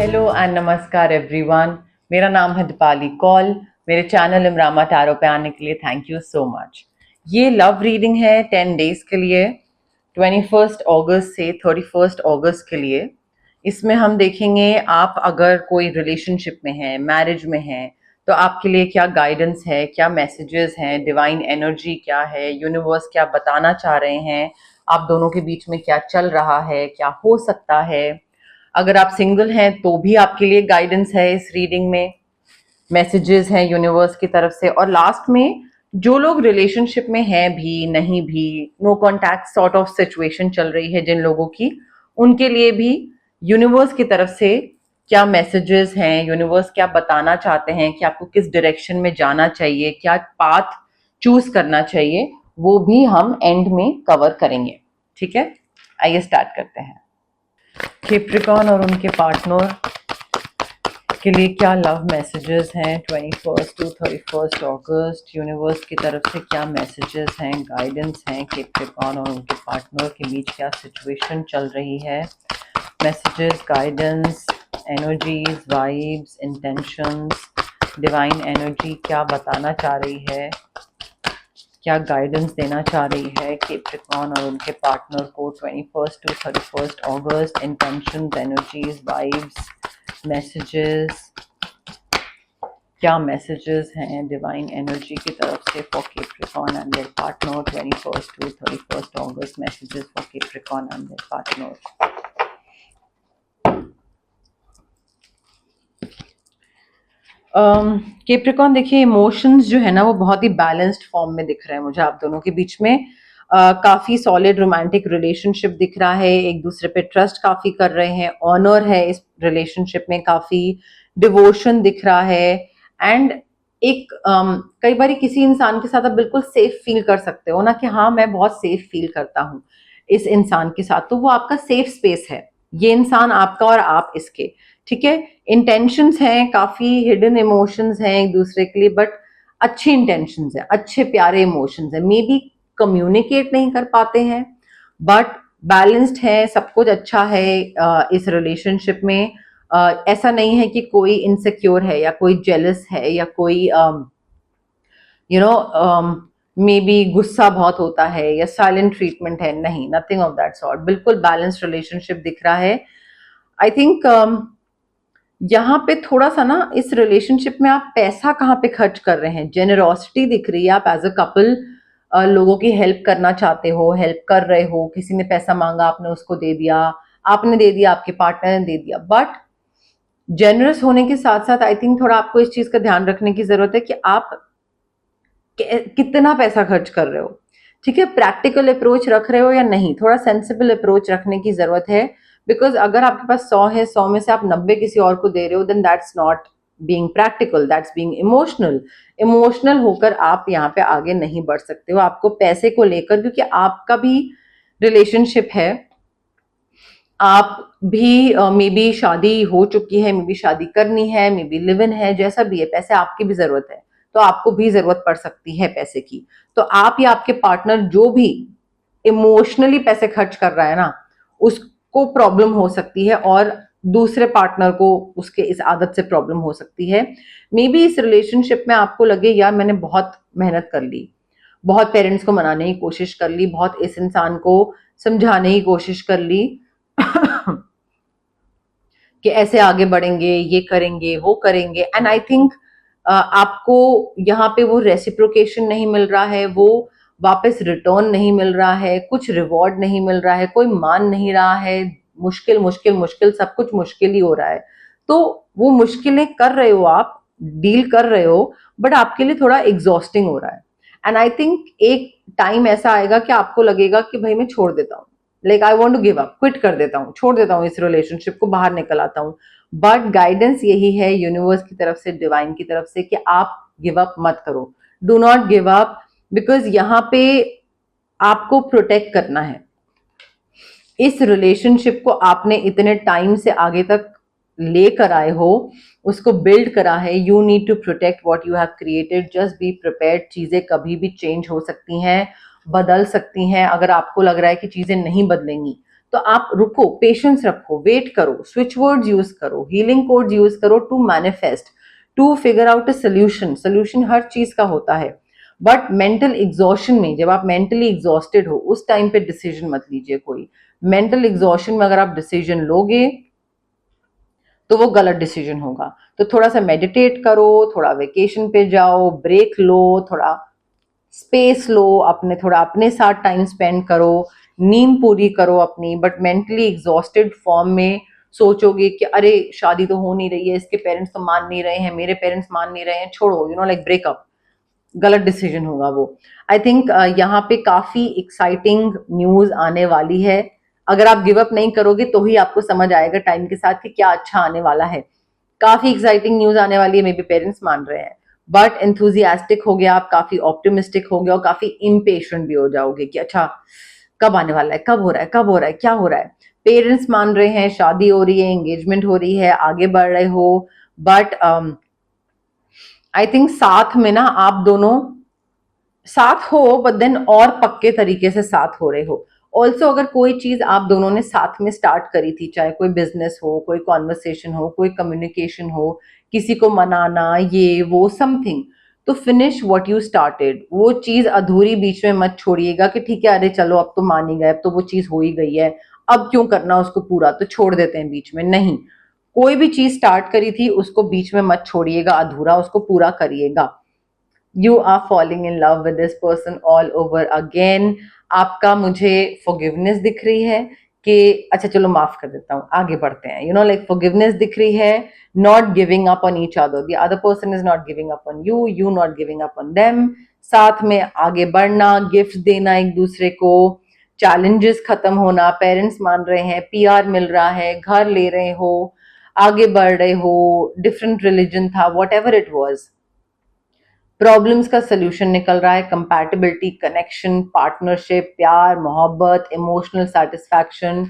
Hello and नमस्कार everyone. मेरा नाम है दीपाली कौल। मेरे चैनल इमरामा टैरो पे आने के लिए थैंक यू सो मच। ये लव रीडिंग है 10 डेज के लिए, 21 अगस्त से 31 अगस्त के लिए। इसमें हम देखेंगे आप अगर कोई रिलेशनशिप में हैं, मैरिज में हैं, तो आपके लिए क्या गाइडेंस है, क्या मैसेजेस हैं, डिवाइन एनर्जी क्या है, यूनिवर्स क्या बताना चाह रहे हैं, आप दोनों के बीच में क्या चल रहा है, क्या हो सकता है। अगर आप सिंगल हैं तो भी आपके लिए गाइडेंस है इस रीडिंग में, मैसेजेस हैं यूनिवर्स की तरफ से। और लास्ट में जो लोग रिलेशनशिप में हैं भी नहीं भी, no contact sort of situation चल रही है जिन लोगों की, उनके लिए भी यूनिवर्स की तरफ से क्या मैसेजेस हैं, यूनिवर्स क्या बताना चाहते हैं कि आपको किस डायरेक्शन में जाना चाहिए, क्या पाथ चूज करना चाहिए, वो भी हम एंड में कवर करेंगे। ठीक है, आइए स्टार्ट करते हैं। कैप्रिकॉर्न और उनके पार्टनर के लिए क्या लव मैसेजेस हैं 21 टू 31 अगस्त, यूनिवर्स की तरफ से क्या मैसेजेस हैं, गाइडेंस हैं, कैप्रिकॉर्न और उनके पार्टनर के बीच क्या सिचुएशन चल रही है, messages, guidance, energies, vibes, intentions, divine energy क्या बताना चाह रही है, क्या गाइडेंस देना चाह रही है कैप्रिकॉर्न और उनके पार्टनर को 21 टू 31 अगस्त, इंटेंशंस, एनर्जीज, वाइब्स, मैसेजेस, क्या मैसेजेस हैं डिवाइन एनर्जी की तरफ से for Capricorn and their partner 21 to 31 अगस्त, messages for Capricorn and their partner. Capricorn देखिए, इमोशंस जो है ना वो बहुत ही बैलेंस्ड फॉर्म में दिख रहे हैं मुझे आप दोनों के बीच में। काफी सॉलिड रोमांटिक रिलेशनशिप दिख रहा है, एक दूसरे पे ट्रस्ट काफी कर रहे हैं, ऑनर है इस रिलेशनशिप में, काफी डिवोशन दिख रहा है। एंड एक कई बार किसी इंसान के साथ आप बिल्कुल सेफ फील कर सकते हो ना कि हाँ मैं बहुत सेफ फील करता हूँ इस इंसान के साथ, तो वो आपका सेफ स्पेस है, ये इंसान आपका और आप इसके। ठीक है, इंटेंशंस हैं, काफी हिडन इमोशंस हैं एक दूसरे के लिए, बट अच्छी इंटेंशंस हैं, अच्छे प्यारे इमोशंस हैं। मे बी कम्युनिकेट नहीं कर पाते हैं बट बैलेंस्ड है, सब कुछ अच्छा है इस रिलेशनशिप में। ऐसा नहीं है कि कोई इनसिक्योर है या कोई जेलस है या कोई मे बी गुस्सा बहुत होता है या साइलेंट ट्रीटमेंट है, नहीं, नथिंग ऑफ दैट सॉर्ट। बिल्कुल बैलेंस्ड रिलेशनशिप दिख रहा है। आई थिंक यहाँ पे थोड़ा सा ना इस रिलेशनशिप में आप पैसा कहाँ पे खर्च कर रहे हैं, जेनरोसिटी दिख रही है। आप एज अ कपल लोगों की हेल्प करना चाहते हो, हेल्प कर रहे हो, किसी ने पैसा मांगा आपने उसको दे दिया, आपने दे दिया, आपके पार्टनर ने दे दिया, बट जेनरस होने के साथ साथ आई थिंक थोड़ा आपको इस चीज का ध्यान रखने की जरूरत है कि आप कितना पैसा खर्च कर रहे हो। ठीक है, प्रैक्टिकल अप्रोच रख रहे हो या नहीं, थोड़ा सेंसिबल अप्रोच रखने की जरूरत है। बिकॉज अगर आपके पास 100 है, 100 में से आप 90 किसी और को दे रहे हो, then that's not being practical, that's being emotional. Emotional होकर आप यहाँ पे आगे नहीं बढ़ सकते हो आपको पैसे को लेकर, क्योंकि आपका भी रिलेशनशिप है, आप भी मे बी शादी हो चुकी है, मे बी शादी करनी है, मे बी लिव इन है, जैसा भी है, पैसे आपकी भी जरूरत है, तो आपको भी जरूरत पड़ सकती है पैसे की। तो आप या आपके पार्टनर जो भी इमोशनली पैसे खर्च कर रहा है ना, उसको प्रॉब्लम हो सकती है और दूसरे पार्टनर को उसके इस आदत से प्रॉब्लम हो सकती है। मे बी इस रिलेशनशिप में आपको लगे यार मैंने बहुत मेहनत कर ली, बहुत पेरेंट्स को मनाने की कोशिश कर ली, बहुत इस इंसान को समझाने की कोशिश कर ली कि ऐसे आगे बढ़ेंगे, ये करेंगे, वो करेंगे, एंड आई थिंक आपको यहाँ पे वो रेसिप्रोकेशन नहीं मिल रहा है, वो वापस रिटर्न नहीं मिल रहा है, कुछ रिवॉर्ड नहीं मिल रहा है, कोई मान नहीं रहा है, मुश्किल मुश्किल मुश्किल, सब कुछ मुश्किल ही हो रहा है। तो वो मुश्किलें कर रहे हो आप, डील कर रहे हो, बट आपके लिए थोड़ा एग्जॉस्टिंग हो रहा है। एंड आई थिंक एक टाइम ऐसा आएगा कि आपको लगेगा कि भाई मैं छोड़ देता हूँ, like I want to give up, quit कर देता हूँ, छोड़ देता हूँ इस रिलेशनशिप को, बाहर निकल आता हूँ। बट गाइडेंस यही है यूनिवर्स की तरफ से, डिवाइन की तरफ से, कि आप गिव अप मत करो, do not give up, because यहाँ पे आपको प्रोटेक्ट करना है। इस रिलेशनशिप को आपने इतने टाइम से आगे तक लेकर आए हो, उसको बिल्ड करा है, you need to protect what you have created, just be prepared. चीजें कभी भी चेंज हो सकती हैं, बदल सकती हैं। अगर आपको लग रहा है कि चीजें नहीं बदलेंगी तो आप रुको, पेशेंस रखो, वेट करो, स्विच वर्ड्स यूज करो, हीलिंग कोड्स यूज करो to manifest, to figure out a solution. Solution हर चीज का होता है, बट मेंटल एग्जॉशन में, जब आप मेंटली एग्जॉस्टेड हो उस टाइम पे डिसीजन मत लीजिए कोई। मेंटल एग्जॉशन में अगर आप डिसीजन लोगे तो वो गलत डिसीजन होगा। तो थोड़ा सा मेडिटेट करो, थोड़ा वेकेशन पे जाओ, ब्रेक लो, थोड़ा स्पेस लो, अपने थोड़ा अपने साथ टाइम स्पेंड करो, नींद पूरी करो अपनी। बट मेंटली एग्जॉस्टेड फॉर्म में सोचोगे कि अरे शादी तो हो नहीं रही है, इसके पेरेंट्स तो मान नहीं रहे हैं, मेरे पेरेंट्स मान नहीं रहे हैं, छोड़ो, लाइक ब्रेकअप, गलत डिसीजन होगा वो। आई थिंक यहाँ पे काफी एक्साइटिंग न्यूज आने वाली है। अगर आप गिव अप नहीं करोगे तो ही आपको समझ आएगा टाइम के साथ कि क्या अच्छा आने वाला है। काफी एक्साइटिंग न्यूज आने वाली है, मे बी पेरेंट्स मान रहे हैं, बट एंथुजियास्टिक हो गया आप, काफी ऑप्टिमिस्टिक हो गया और काफी इम्पेशेंट भी हो जाओगे कि अच्छा कब आने वाला है, कब हो रहा है, कब हो रहा है, क्या हो रहा है। पेरेंट्स मान रहे हैं, शादी हो रही है, एंगेजमेंट हो रही है, आगे बढ़ रहे हो, बट आई थिंक साथ में ना आप दोनों साथ हो, बट देन और पक्के तरीके से साथ हो रहे हो। ऑल्सो अगर कोई चीज आप दोनों ने साथ में स्टार्ट करी थी, चाहे कोई बिजनेस हो, कोई कॉन्वर्सेशन हो, कोई कम्युनिकेशन हो, किसी को मनाना, ये वो समथिंग, तो फिनिश व्हाट यू स्टार्टेड। वो चीज अधूरी बीच में मत छोड़िएगा कि ठीक है अरे चलो अब तो मान ही गए, अब तो वो चीज हो ही गई है, अब क्यों करना उसको पूरा, तो छोड़ देते हैं बीच में। नहीं, कोई भी चीज स्टार्ट करी थी उसको बीच में मत छोड़िएगा अधूरा, उसको पूरा करिएगा। You are falling in love with this person all over again. आपका मुझे फॉरगिवनेस दिख रही है कि अच्छा चलो माफ कर देता हूँ, आगे बढ़ते हैं, लाइक फॉरगिवनेस दिख रही है, not giving up on each other, the other person is not giving up on you, you not giving up on them, साथ में आगे बढ़ना, गिफ्ट देना एक दूसरे को, चैलेंजेस खत्म होना, पेरेंट्स मान रहे हैं, पीआर मिल रहा है, घर ले रहे हो, आगे बढ़ रहे हो, डिफरेंट रिलीजन था, what ever it was, problems का सोल्यूशन निकल रहा है, कंपैटिबिलिटी, कनेक्शन, पार्टनरशिप, प्यार, मोहब्बत, इमोशनल सेटिस्फैक्शन,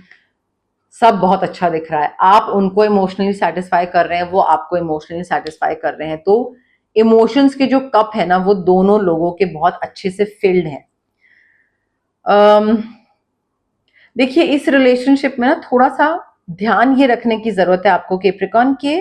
सब बहुत अच्छा दिख रहा है। आप उनको इमोशनली सेटिस्फाई कर रहे हैं, वो आपको इमोशनली सेटिस्फाई कर रहे हैं। तो इमोशंस के जो कप है ना वो दोनों लोगों के बहुत अच्छे से फिल्ड हैं। देखिए इस रिलेशनशिप में ना थोड़ा सा ध्यान ये रखने की जरूरत है आपको कैप्रिकॉर्न के,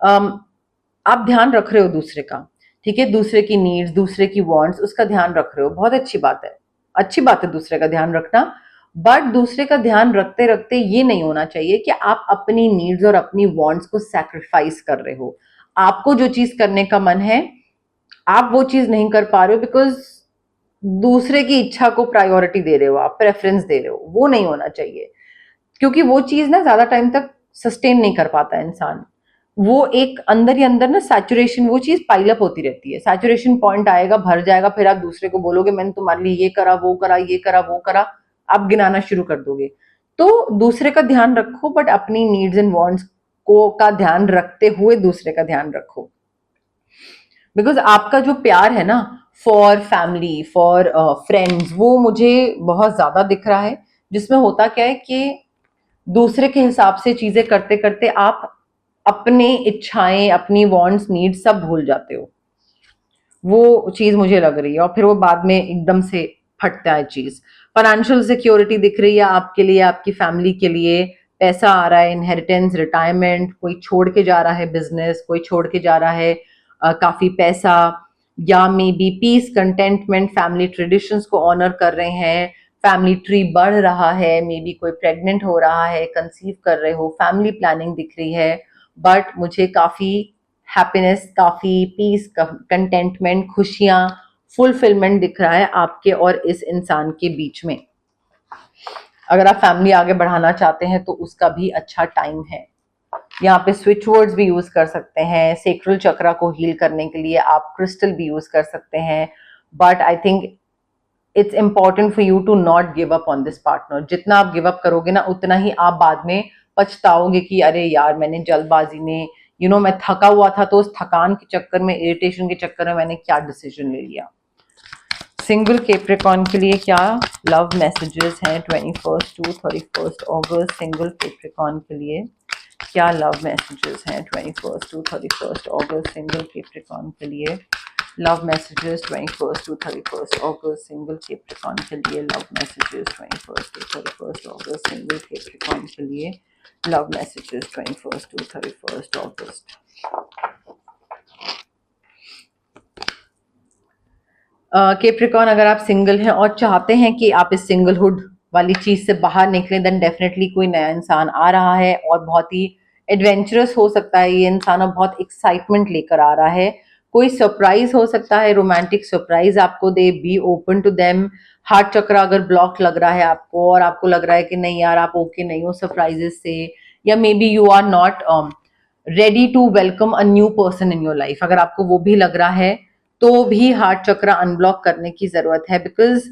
आप ध्यान रख रहे हो दूसरे का, ठीक है, दूसरे की नीड्स, दूसरे की वांट्स, उसका ध्यान रख रहे हो, बहुत अच्छी बात है, अच्छी बात है दूसरे का ध्यान रखना। बट दूसरे का ध्यान रखते रखते ये नहीं होना चाहिए कि आप अपनी नीड्स और अपनी वांट्स को सैक्रिफाइस कर रहे हो। आपको जो चीज करने का मन है आप वो चीज नहीं कर पा रहे हो बिकॉज दूसरे की इच्छा को प्रायोरिटी दे रहे हो, आप प्रेफरेंस दे रहे हो, वो नहीं होना चाहिए। क्योंकि वो चीज ना ज्यादा टाइम तक सस्टेन नहीं कर पाता इंसान। वो एक अंदर ही अंदर ना सैचुरेशन, वो चीज पाइलअप होती रहती है, सैचुरेशन पॉइंट आएगा, भर जाएगा, फिर आप दूसरे को बोलोगे मैंने तुम्हारे लिए ये करा, वो करा, ये करा, वो करा, आप गिनाना शुरू कर दोगे। तो दूसरे का ध्यान रखो, बट अपनी नीड्स एंड वांट्स को का ध्यान रखते हुए दूसरे का ध्यान रखो। बिकॉज आपका जो प्यार है ना फॉर फैमिली, फॉर फ्रेंड्स, वो मुझे बहुत ज्यादा दिख रहा है, जिसमें होता क्या है कि दूसरे के हिसाब से चीजें करते करते आप अपनी इच्छाएं, अपनी वांट्स, नीड्स सब भूल जाते हो। वो चीज मुझे लग रही है और फिर वो बाद में एकदम से फटता है चीज। फाइनेंशियल सिक्योरिटी दिख रही है आपके लिए, आपकी फैमिली के लिए, पैसा आ रहा है, इनहेरिटेंस, रिटायरमेंट, कोई छोड़ के जा रहा है बिजनेस, कोई छोड़ के जा रहा है काफी पैसा, या maybe peace, contentment, family traditions को ऑनर कर रहे हैं, फैमिली ट्री बढ़ रहा है, मे बी कोई प्रेग्नेंट हो रहा है, कंसीव कर रहे हो, फैमिली प्लानिंग दिख रही है। बट मुझे काफी हैप्पीनेस, काफी पीस, कंटेंटमेंट, खुशियां, फुलफिलमेंट दिख रहा है आपके और इस इंसान के बीच में। अगर आप फैमिली आगे बढ़ाना चाहते हैं तो उसका भी अच्छा टाइम है। यहाँ पे स्विच वर्ड्स भी यूज कर सकते हैं, सेक्रल चक्रा को हील करने के लिए आप क्रिस्टल भी यूज कर सकते हैं। But I think it's important for you to not give up on this partner. जितना आप गिव अप करोगे ना उतना ही आप बाद में पछताओगे कि अरे यार मैंने जल्दबाजी में, मैं थका हुआ था तो उस थकान के चक्कर में, इरिटेशन के चक्कर में मैंने क्या डिसीजन ले लिया। सिंगल कैप्रिकॉर्न के लिए क्या लव मैसेजेस हैं 21 टू 31 अगस्त? सिंगल कैप्रिकॉर्न के लिए क्या लव मैसेजेस हैं 21 टू 31 अगस्त सिंगल कैप्रिकॉर्न के लिए? Love messages 21st to 31st August single Capricorn के लिए, love messages 21st to 31st August single Capricorn के लिए, love messages 21st to 31st August. Capricorn अगर आप सिंगल हैं और चाहते हैं कि आप इस सिंगलहुड वाली चीज से बाहर निकलें, देन डेफिनेटली कोई नया इंसान आ रहा है और बहुत ही एडवेंचरस हो सकता है ये इंसान और बहुत एक्साइटमेंट लेकर आ रहा है। कोई सरप्राइज हो सकता है, रोमांटिक सरप्राइज आपको दे, be open to them. Heart chakra अगर ब्लॉक लग रहा है आपको और आपको लग रहा है कि नहीं यार आप ओके नहीं हो सरप्राइजेस से, या maybe you are not ready to welcome a new person in your life, अगर आपको वो भी लग रहा है तो भी हार्ट चक्र अनब्लॉक करने की जरूरत है, बिकॉज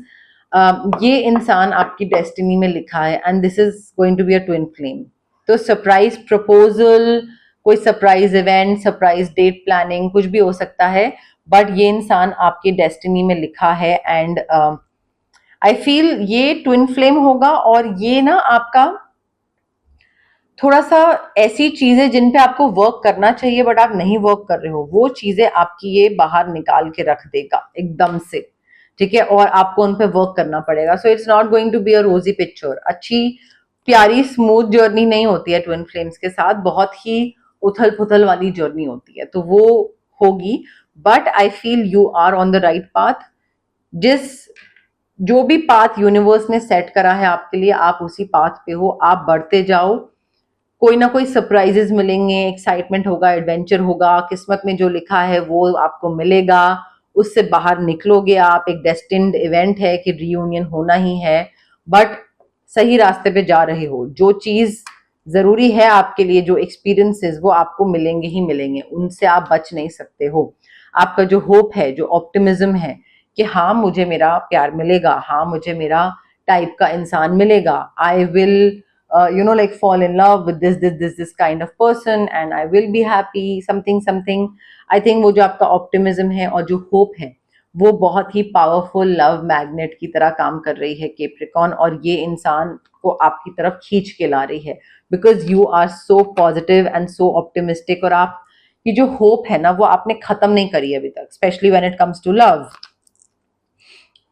ये इंसान आपकी डेस्टिनी में लिखा है and this is going to be a twin flame. तो सरप्राइज प्रपोजल, कोई surprise event, surprise date planning कुछ भी हो सकता है, बट ये इंसान आपकी डेस्टिनी में लिखा है एंड आई फील ये ट्विन फ्लेम होगा। और ये ना आपका थोड़ा सा ऐसी चीजें जिन पे आपको वर्क करना चाहिए बट आप नहीं वर्क कर रहे हो, वो चीजें आपकी ये बाहर निकाल के रख देगा एकदम से, ठीक है, और आपको उन पे वर्क करना पड़ेगा। So it's not going to be a rosy picture. अच्छी प्यारी स्मूथ जर्नी नहीं होती है ट्विन फ्लेम्स के साथ, बहुत ही उथल पुथल वाली जर्नी होती है, तो वो होगी। But I feel you are on the right path. जो भी पाथ यूनिवर्स ने सेट करा है आपके लिए, आप उसी पाथ पे हो, आप बढ़ते जाओ। कोई ना कोई सरप्राइजेस मिलेंगे, एक्साइटमेंट होगा, एडवेंचर होगा, किस्मत में जो लिखा है वो आपको मिलेगा, उससे बाहर निकलोगे आप। एक डेस्टिन्ड इवेंट है कि रियूनियन होना ही है, बट सही रास्ते पे जा रहे हो। जो चीज जरूरी है आपके लिए, जो एक्सपीरियंसेस, वो आपको मिलेंगे ही मिलेंगे, उनसे आप बच नहीं सकते हो। आपका जो होप है, जो ऑप्टिमिज्म है कि हाँ मुझे मेरा प्यार मिलेगा, हाँ मुझे मेरा टाइप का इंसान मिलेगा, I will like fall in love with this kind of person and I will be happy, something। I think वो जो आपका ऑप्टिमिज्म है और जो होप है वो बहुत ही पावरफुल लव मैग्नेट की तरह काम कर रही है कैप्रिकॉर्न, और ये इंसान को आपकी तरफ खींच के ला रही है, because you are so positive and so optimistic. और आप की जो होप है ना वो आपने खत्म नहीं करी अभी तक, specially when it comes to love,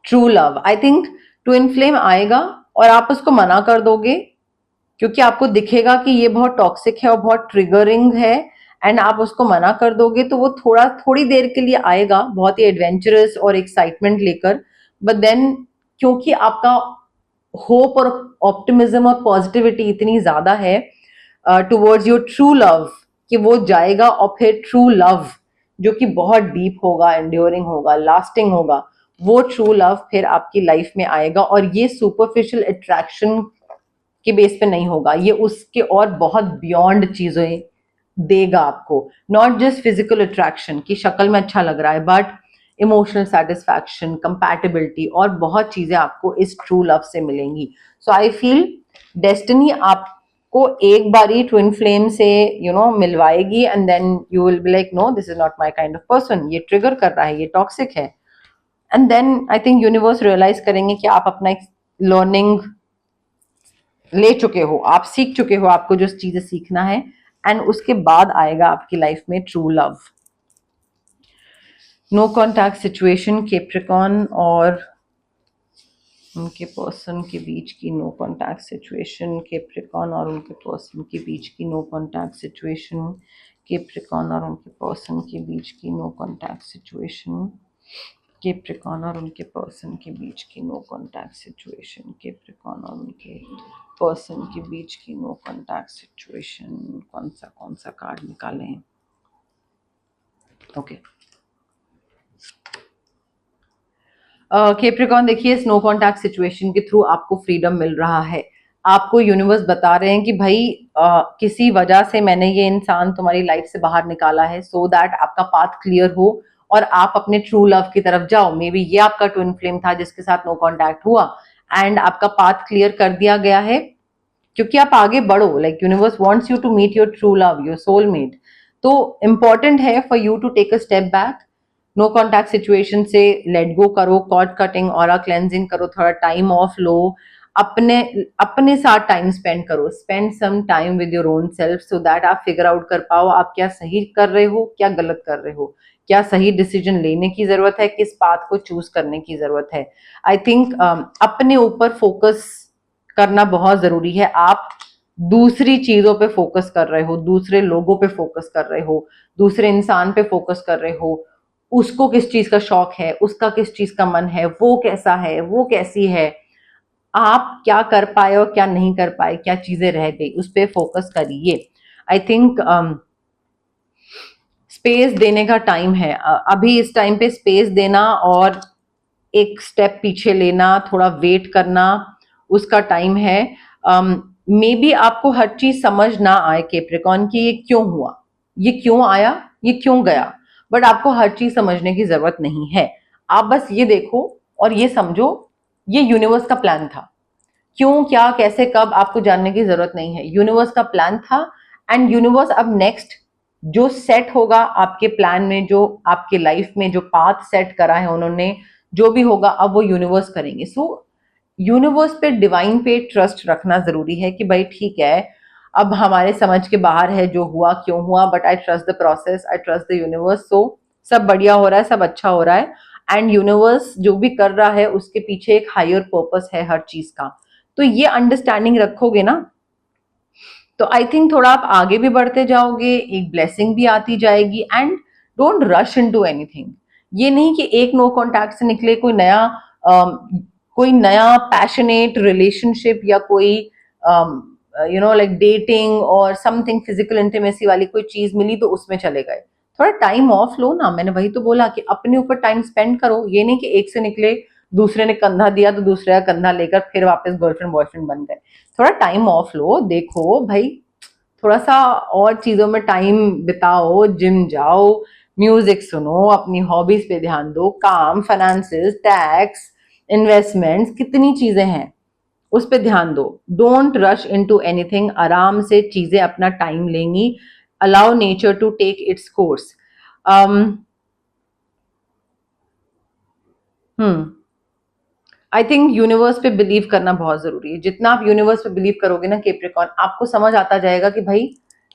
true love. I think twin flame आएगा और आप उसको मना कर दोगे क्योंकि आपको दिखेगा कि ये बहुत टॉक्सिक है और बहुत ट्रिगरिंग है, एंड आप उसको मना कर दोगे तो वो थोड़ी देर के लिए आएगा बहुत ही एडवेंचरस और एक्साइटमेंट लेकर, बट देन क्योंकि आपका होप और ऑप्टिमिज्म और पॉजिटिविटी इतनी ज्यादा है टुवर्ड्स योर ट्रू लव कि वो जाएगा, और फिर ट्रू लव जो कि बहुत डीप होगा, एंड्योरिंग होगा, लास्टिंग होगा, वो ट्रू लव फिर आपकी लाइफ में आएगा। और ये सुपरफिशियल अट्रैक्शन के बेस पे नहीं होगा, ये उसके और बहुत बियॉन्ड चीजें देगा आपको। नॉट जस्ट फिजिकल अट्रैक्शन की शक्ल में अच्छा लग रहा है, बट इमोशनल सेटिस्फैक्शन, कंपैटिबिलिटी और बहुत चीजें आपको इस ट्रू लव से मिलेंगी। सो आई फील डेस्टिनी आपको एक बारी ट्विन फ्लेम से मिलवाएगी and then you will be like no this is not my kind of person, ये ट्रिगर कर रहा है, ये टॉक्सिक है। And then I think universe realise करेंगे कि आप अपना एक लर्निंग ले चुके हो, आप सीख चुके हो, आपको जो चीजें सीखना है, एंड उसके बाद आएगा आपकी लाइफ में true love. No contact situation Capricorn और उनके पर्सन के बीच की, नो कॉन्टैक्ट सिचुएशन कैप्रिकॉर्न और उनके पर्सन के बीच की, नो कॉन्टैक्ट सिचुएशन कैप्रिकॉर्न और उनके पर्सन के बीच की, नो कॉन्टैक्ट सिचुएशन कैप्रिकॉर्न और उनके पर्सन के बीच की, नो कॉन्टैक्ट सिचुएशन कैप्रिकॉर्न और उनके पर्सन के बीच की, नो कॉन्टैक्ट सिचुएशन। कौन सा कार्ड निकालें? ओके, कैप्रिकॉर्न देखिए, इस नो कॉन्टैक्ट सिचुएशन के थ्रू आपको फ्रीडम मिल रहा है। आपको यूनिवर्स बता रहे हैं कि भाई किसी वजह से मैंने ये इंसान तुम्हारी लाइफ से बाहर निकाला है, सो दैट आपका पाथ क्लियर हो और आप अपने ट्रू लव की तरफ जाओ। मे बी ये आपका ट्विन फ्लेम था जिसके साथ नो कॉन्टैक्ट हुआ, एंड आपका पाथ क्लियर कर दिया गया है क्योंकि आप आगे बढ़ो। Like universe wants you to meet your true love, your soulmate. तो इंपॉर्टेंट है for you to take a step back, no contact situation से लेट गो करो, कॉर्ड कटिंग, ऑरा क्लेंजिंग करो, थोड़ा टाइम ऑफ लो, अपने साथ टाइम स्पेंड करो, spend some time with your own self, so that आप फिगर आउट कर पाओ आप क्या सही कर रहे हो, क्या गलत कर रहे हो, क्या सही डिसीजन लेने की जरूरत है, किस पाथ को चूज करने की जरूरत है। आई थिंक अपने ऊपर फोकस करना बहुत जरूरी है। आप दूसरी चीजों पे फोकस कर रहे हो, दूसरे लोगों पे फोकस कर रहे हो, दूसरे इंसान पे फोकस कर रहे हो, उसको किस चीज का शौक है, उसका किस चीज का मन है, वो कैसा है, वो कैसी है, आप क्या कर पाए और क्या नहीं कर पाए, क्या चीजें रह गई, उस पर फोकस करिए। आई थिंक स्पेस देने का टाइम है। अभी इस टाइम पे स्पेस देना और एक स्टेप पीछे लेना, थोड़ा वेट करना, उसका टाइम है। मे बी आपको हर चीज समझ ना आए कैप्रिकॉन की ये क्यों हुआ, ये क्यों आया, ये क्यों गया, बट आपको हर चीज समझने की जरूरत नहीं है। आप बस ये देखो और ये समझो ये यूनिवर्स का प्लान था। क्यों, क्या, कैसे, कब, आपको जानने की जरूरत नहीं है। यूनिवर्स का प्लान था एंड यूनिवर्स अब नेक्स्ट जो सेट होगा आपके प्लान में, जो आपके लाइफ में जो पाथ सेट करा है उन्होंने, जो भी होगा अब वो यूनिवर्स करेंगे। सो यूनिवर्स पे, डिवाइन पे ट्रस्ट रखना जरूरी है कि भाई ठीक है, अब हमारे समझ के बाहर है जो हुआ, क्यों हुआ, but I trust the process, I trust the universe. So सब बढ़िया हो रहा है, सब अच्छा हो रहा है एंड यूनिवर्स जो भी कर रहा है उसके पीछे एक हायर पर्पस है हर चीज का। तो ये अंडरस्टैंडिंग रखोगे ना तो आई थिंक थोड़ा आप आगे भी बढ़ते जाओगे, एक ब्लेसिंग भी आती जाएगी। And don't rush into anything. ये नहीं कि एक नो कॉन्टैक्ट से निकले कोई नया पैशनेट रिलेशनशिप या कोई लाइक डेटिंग और समथिंग फिजिकल इंटीमेसी वाली कोई चीज मिली तो उसमें चले गए। थोड़ा टाइम ऑफ लो ना। मैंने वही तो बोला कि अपने ऊपर टाइम स्पेंड करो। ये नहीं कि एक से निकले, दूसरे ने कंधा दिया तो दूसरे का कंधा लेकर फिर वापस गर्लफ्रेंड बॉयफ्रेंड बन गए। थोड़ा टाइम ऑफ लो, देखो भाई, थोड़ा सा और चीजों में टाइम बिताओ, जिम जाओ, म्यूजिक सुनो, अपनी हॉबीज पे ध्यान दो, काम, फाइनेंसेस, टैक्स, इन्वेस्टमेंट्स, कितनी चीजें हैं उस पे ध्यान दो। Don't rush into anything. आराम से चीजें अपना टाइम लेंगी। Allow nature to take its course. I think universe पे बिलीव करना बहुत जरूरी है। जितना आप यूनिवर्स पे बिलीव करोगे ना कैप्रिकॉन, आपको समझ आता जाएगा कि भाई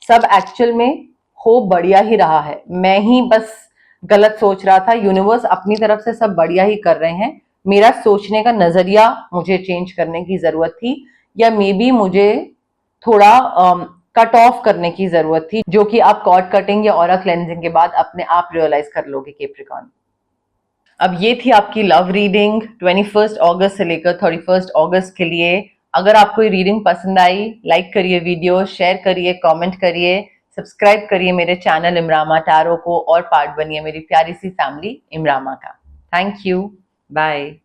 सब एक्चुअल में हो बढ़िया ही रहा है, मैं ही बस गलत सोच रहा था। यूनिवर्स अपनी तरफ से सब बढ़िया ही कर रहे हैं। मेरा सोचने का नजरिया मुझे चेंज करने की जरूरत थी, या मे बी मुझे थोड़ा कट ऑफ करने की जरूरत थी, जो कि आप कॉर्ड कटिंग या ऑरा क्लेंजिंग के बाद अपने आप रियलाइज कर लोगे कैप्रिकॉन। अब ये थी आपकी लव रीडिंग 21 अगस्त से लेकर 31 अगस्त के लिए। अगर आपको ये रीडिंग पसंद आई, लाइक करिए वीडियो, शेयर करिए, कमेंट करिए, सब्सक्राइब करिए मेरे चैनल इमरामा टैरो को और पार्ट बनिए मेरी प्यारी सी फैमिली इमरामा का। Thank you, bye.